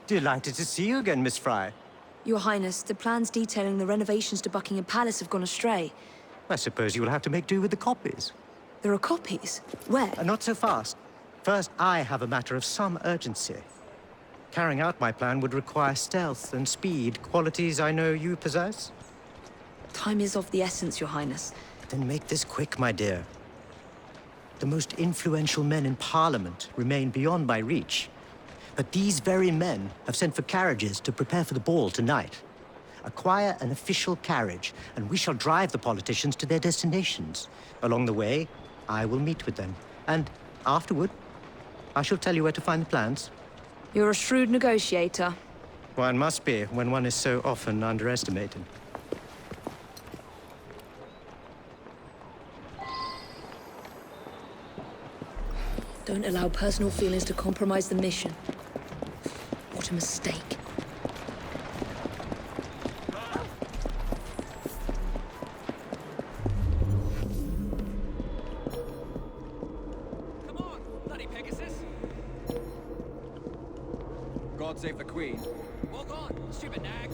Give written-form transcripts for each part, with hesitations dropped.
Delighted to see you again, Miss Fry. Your Highness, the plans detailing the renovations to Buckingham Palace have gone astray. I suppose you will have to make do with the copies. There are copies? Where? Not so fast. First, I have a matter of some urgency. Carrying out my plan would require stealth and speed, qualities I know you possess. Time is of the essence, Your Highness. Then make this quick, my dear. The most influential men in Parliament remain beyond my reach. But these very men have sent for carriages to prepare for the ball tonight. Acquire an official carriage, and we shall drive the politicians to their destinations. Along the way, I will meet with them. And afterward, I shall tell you where to find the plans. You're a shrewd negotiator. One must be when one is so often underestimated. Don't allow personal feelings to compromise the mission. What a mistake. Come on, bloody Pegasus! God save the Queen. Walk on, stupid nag!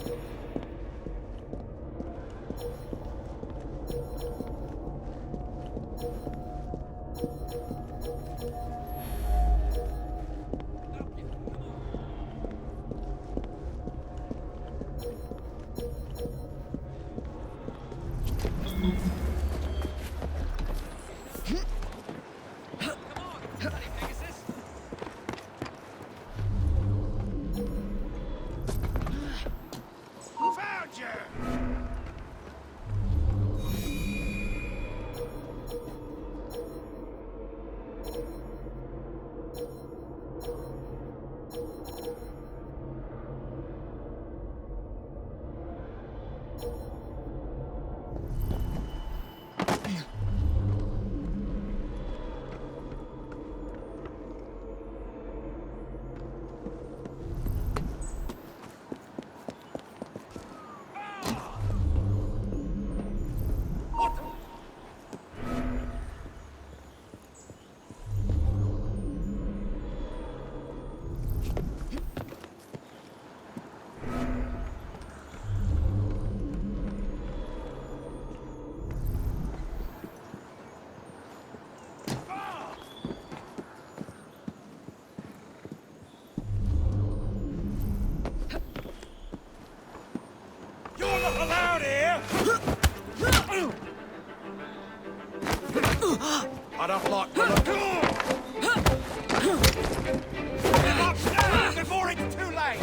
Allowed here! I don't like the look. Upstairs before it's too late!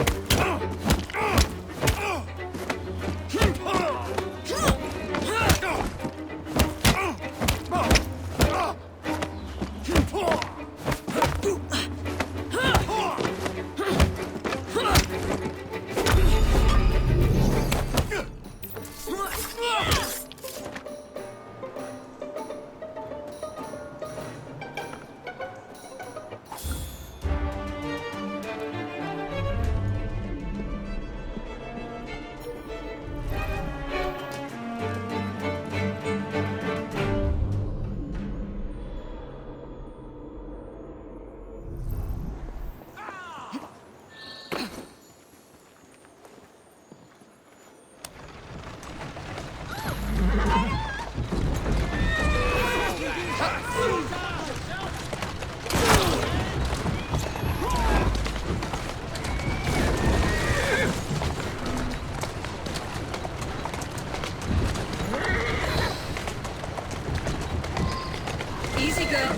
Easy, girl.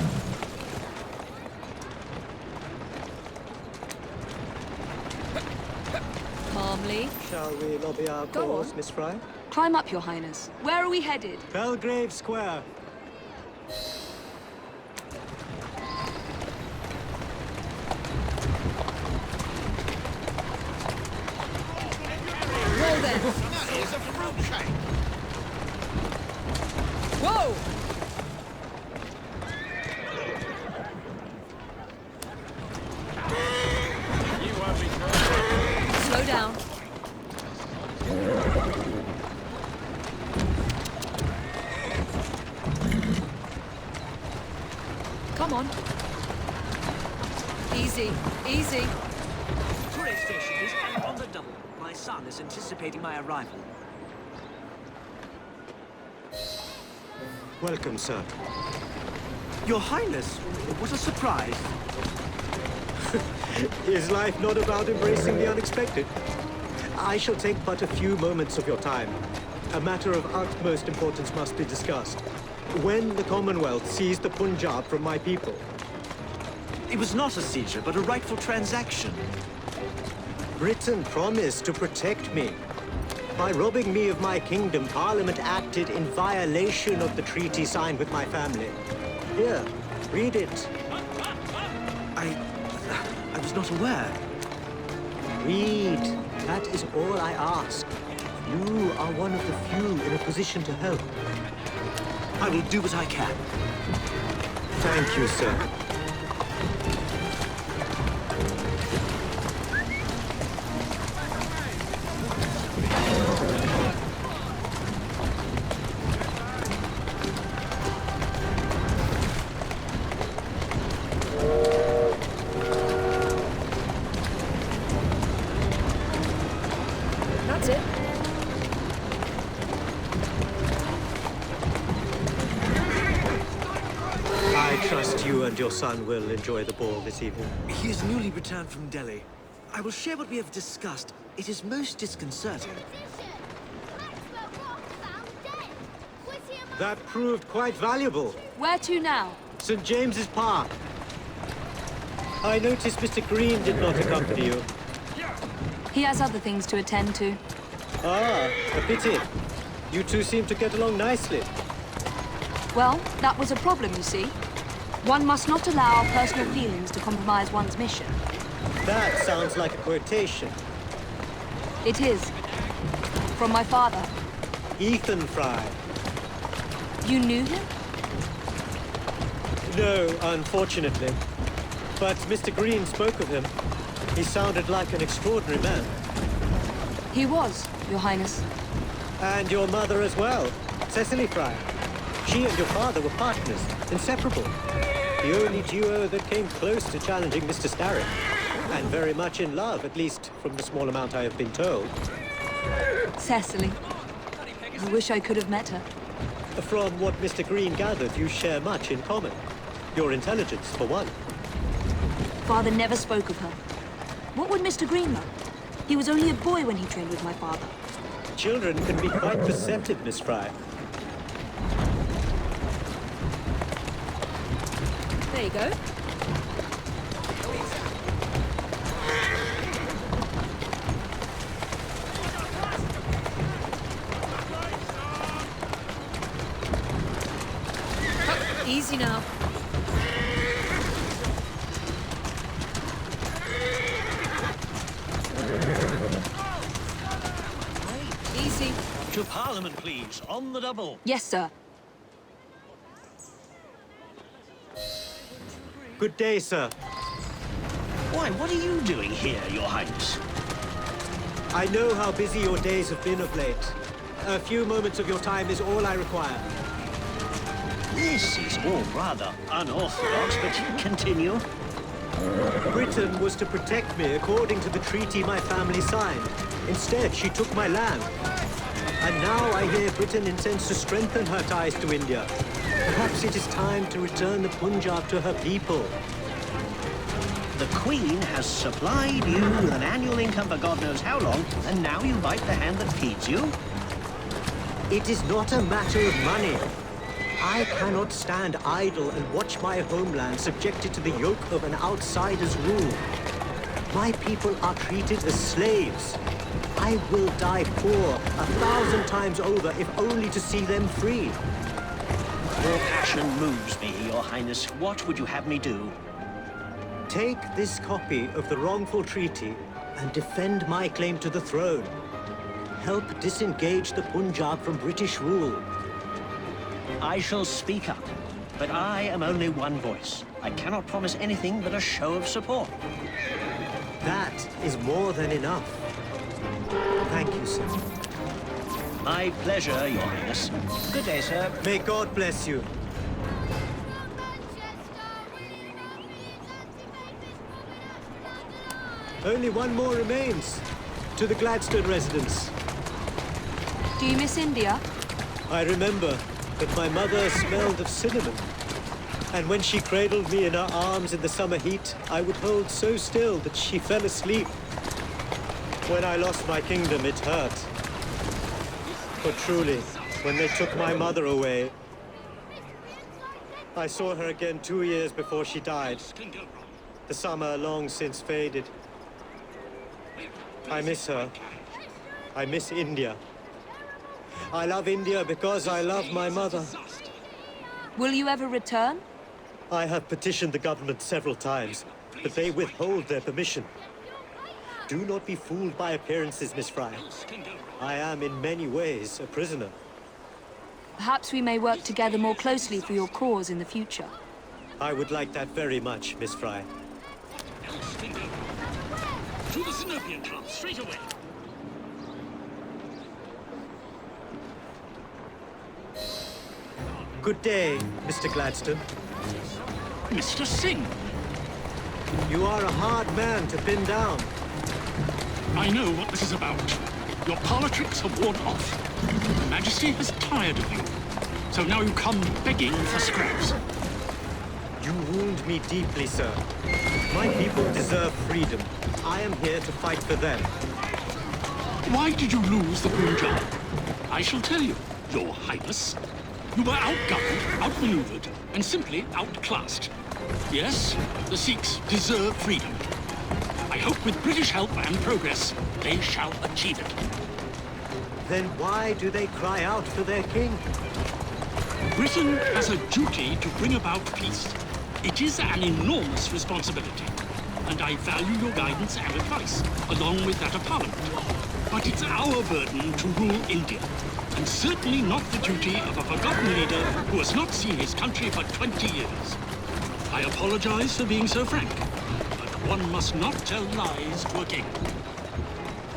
Calmly. Shall we lobby our Go cause, on. Miss Fry? Climb up, Your Highness. Where are we headed? Belgrave Square. Roll then. That is a fruitcake! Whoa! You won't be through. Slow down. Come on. Easy, easy. Tourist station is on the double. My son is anticipating my arrival. Welcome, sir. Your Highness, what a surprise. Is life not about embracing the unexpected? I shall take but a few moments of your time. A matter of utmost importance must be discussed. When the Commonwealth seized the Punjab from my people, It was not a seizure, but a rightful transaction. Britain promised to protect me. By robbing me of my kingdom, Parliament acted in violation of the treaty signed with my family. Here, read it. I was not aware. Read. That is all I ask. You are one of the few in a position to help. I will do what I can. Thank you, sir. That's it. I trust you and your son will enjoy the ball this evening. He is newly returned from Delhi. I will share what we have discussed. It is most disconcerting. That proved quite valuable. Where to now? St. James's Park. I noticed Mr. Green did not accompany you. He has other things to attend to. Ah, a pity. You two seem to get along nicely. Well, that was a problem, you see. One must not allow personal feelings to compromise one's mission. That sounds like a quotation. It is. From my father. Ethan Fry. You knew him? No, unfortunately. But Mr. Green spoke of him. He sounded like an extraordinary man. He was, Your Highness. And your mother as well, Cecily Fry. She and your father were partners, inseparable. The only duo that came close to challenging Mr. Starrick. And very much in love, at least from the small amount I have been told. Cecily. I wish I could have met her. From what Mr. Green gathered, you share much in common. Your intelligence, for one. Father never spoke of her. What would Mr. Green know? He was only a boy when he trained with my father. Children can be quite perceptive, Miss Fry. There you go. Easy now. Easy. To Parliament, please. On the double. Yes, sir. Good day, sir. Why, what are you doing here, Your Highness? I know how busy your days have been of late. A few moments of your time is all I require. This is all rather unorthodox, but continue. Britain was to protect me according to the treaty my family signed. Instead, she took my land. And now I hear Britain intends to strengthen her ties to India. Perhaps it is time to return the Punjab to her people. The Queen has supplied you with an annual income for God knows how long, and now you bite the hand that feeds you? It is not a matter of money. I cannot stand idle and watch my homeland subjected to the yoke of an outsider's rule. My people are treated as slaves. I will die poor 1,000 times over if only to see them free. Your passion moves me, Your Highness. What would you have me do? Take this copy of the wrongful treaty and defend my claim to the throne. Help disengage the Punjab from British rule. I shall speak up, but I am only one voice. I cannot promise anything but a show of support. That is more than enough. Thank you, sir. My pleasure, Your Highness. Good day, sir. May God bless you. Only one more remains. To the Gladstone residence. Do you miss India? I remember that my mother smelled of cinnamon. And when she cradled me in her arms in the summer heat, I would hold so still that she fell asleep. When I lost my kingdom, it hurt. For truly, when they took my mother away, I saw her again 2 years before she died. The summer long since faded. I miss her. I miss India. I love India because I love my mother. Will you ever return? I have petitioned the government several times, but they withhold their permission. Do not be fooled by appearances, Miss Fry. I am in many ways a prisoner. Perhaps we may work together more closely for your cause in the future. I would like that very much, Miss Fry. To the Syndicate Club, straight away. Good day, Mr. Gladstone. Mr. Singh. You are a hard man to pin down. I know what this is about. Your politics have worn off. Her Majesty has tired of you. So now you come begging for scraps. You wound me deeply, sir. My people deserve freedom. I am here to fight for them. Why did you lose the Punjab? I shall tell you, Your Highness. You were outgunned, outmaneuvered, and simply outclassed. Yes, the Sikhs deserve freedom. I hope with British help and progress, they shall achieve it. Then why do they cry out for their king? Britain has a duty to bring about peace. It is an enormous responsibility, and I value your guidance and advice, along with that of Parliament. But it's our burden to rule India, and certainly not the duty of a forgotten leader who has not seen his country for 20 years. I apologize for being so frank, but one must not tell lies to a king.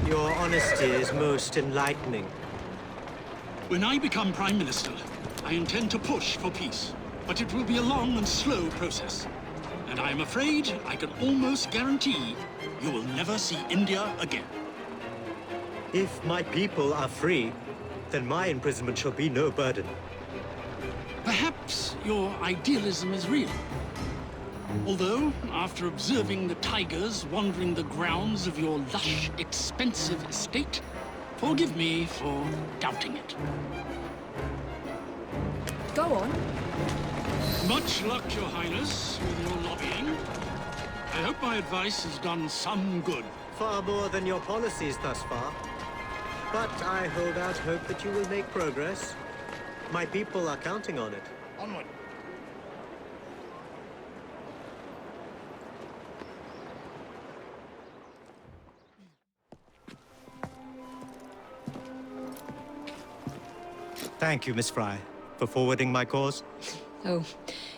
Your honesty is most enlightening. When I become Prime Minister, I intend to push for peace, but it will be a long and slow process. And I am afraid I can almost guarantee you will never see India again. If my people are free, then my imprisonment shall be no burden. Perhaps your idealism is real. Although, after observing the tigers wandering the grounds of your lush, expensive estate, forgive me for doubting it. Go on. Much luck, Your Highness, with your lobbying. I hope my advice has done some good. Far more than your policies thus far. But I hold out hope that you will make progress. My people are counting on it. Onward. Thank you, Miss Fry, for forwarding my cause. Oh,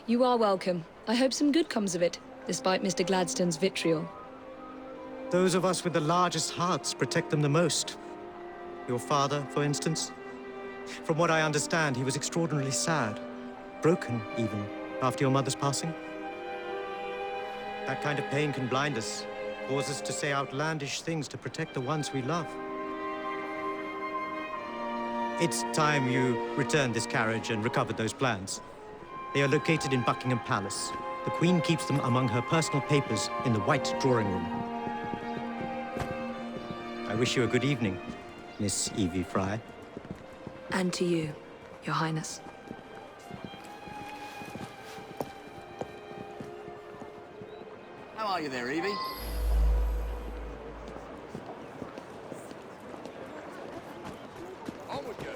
you are welcome. I hope some good comes of it, despite Mr. Gladstone's vitriol. Those of us with the largest hearts protect them the most. Your father, for instance. From what I understand, he was extraordinarily sad. Broken, even, after your mother's passing. That kind of pain can blind us, cause us to say outlandish things to protect the ones we love. It's time you returned this carriage and recovered those plans. They are located in Buckingham Palace. The Queen keeps them among her personal papers in the White Drawing Room. I wish you a good evening, Miss Evie Fry. And to you, Your Highness. How are you there, Evie? Onward, girl.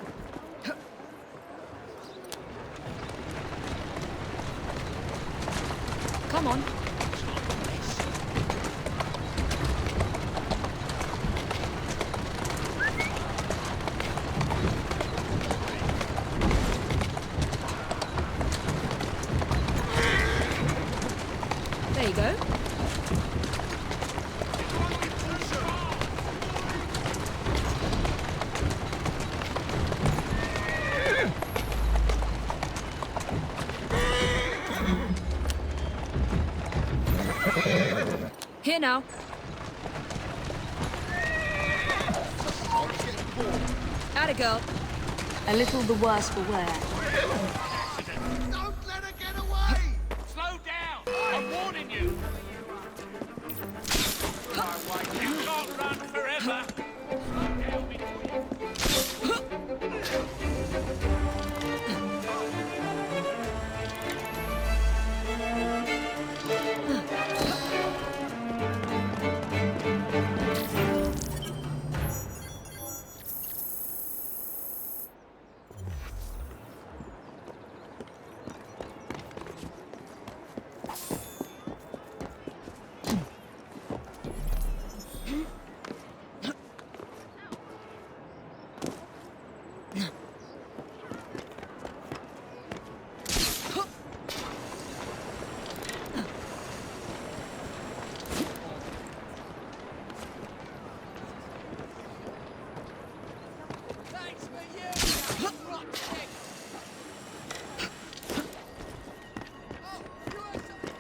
Come on. There you go. Here now. Atta girl. A little the worse for wear. Don't let her get away! Slow down! I'm warning you! You can't run forever! Slow down before you... Thanks for you, you rock stick! Oh, you heard something?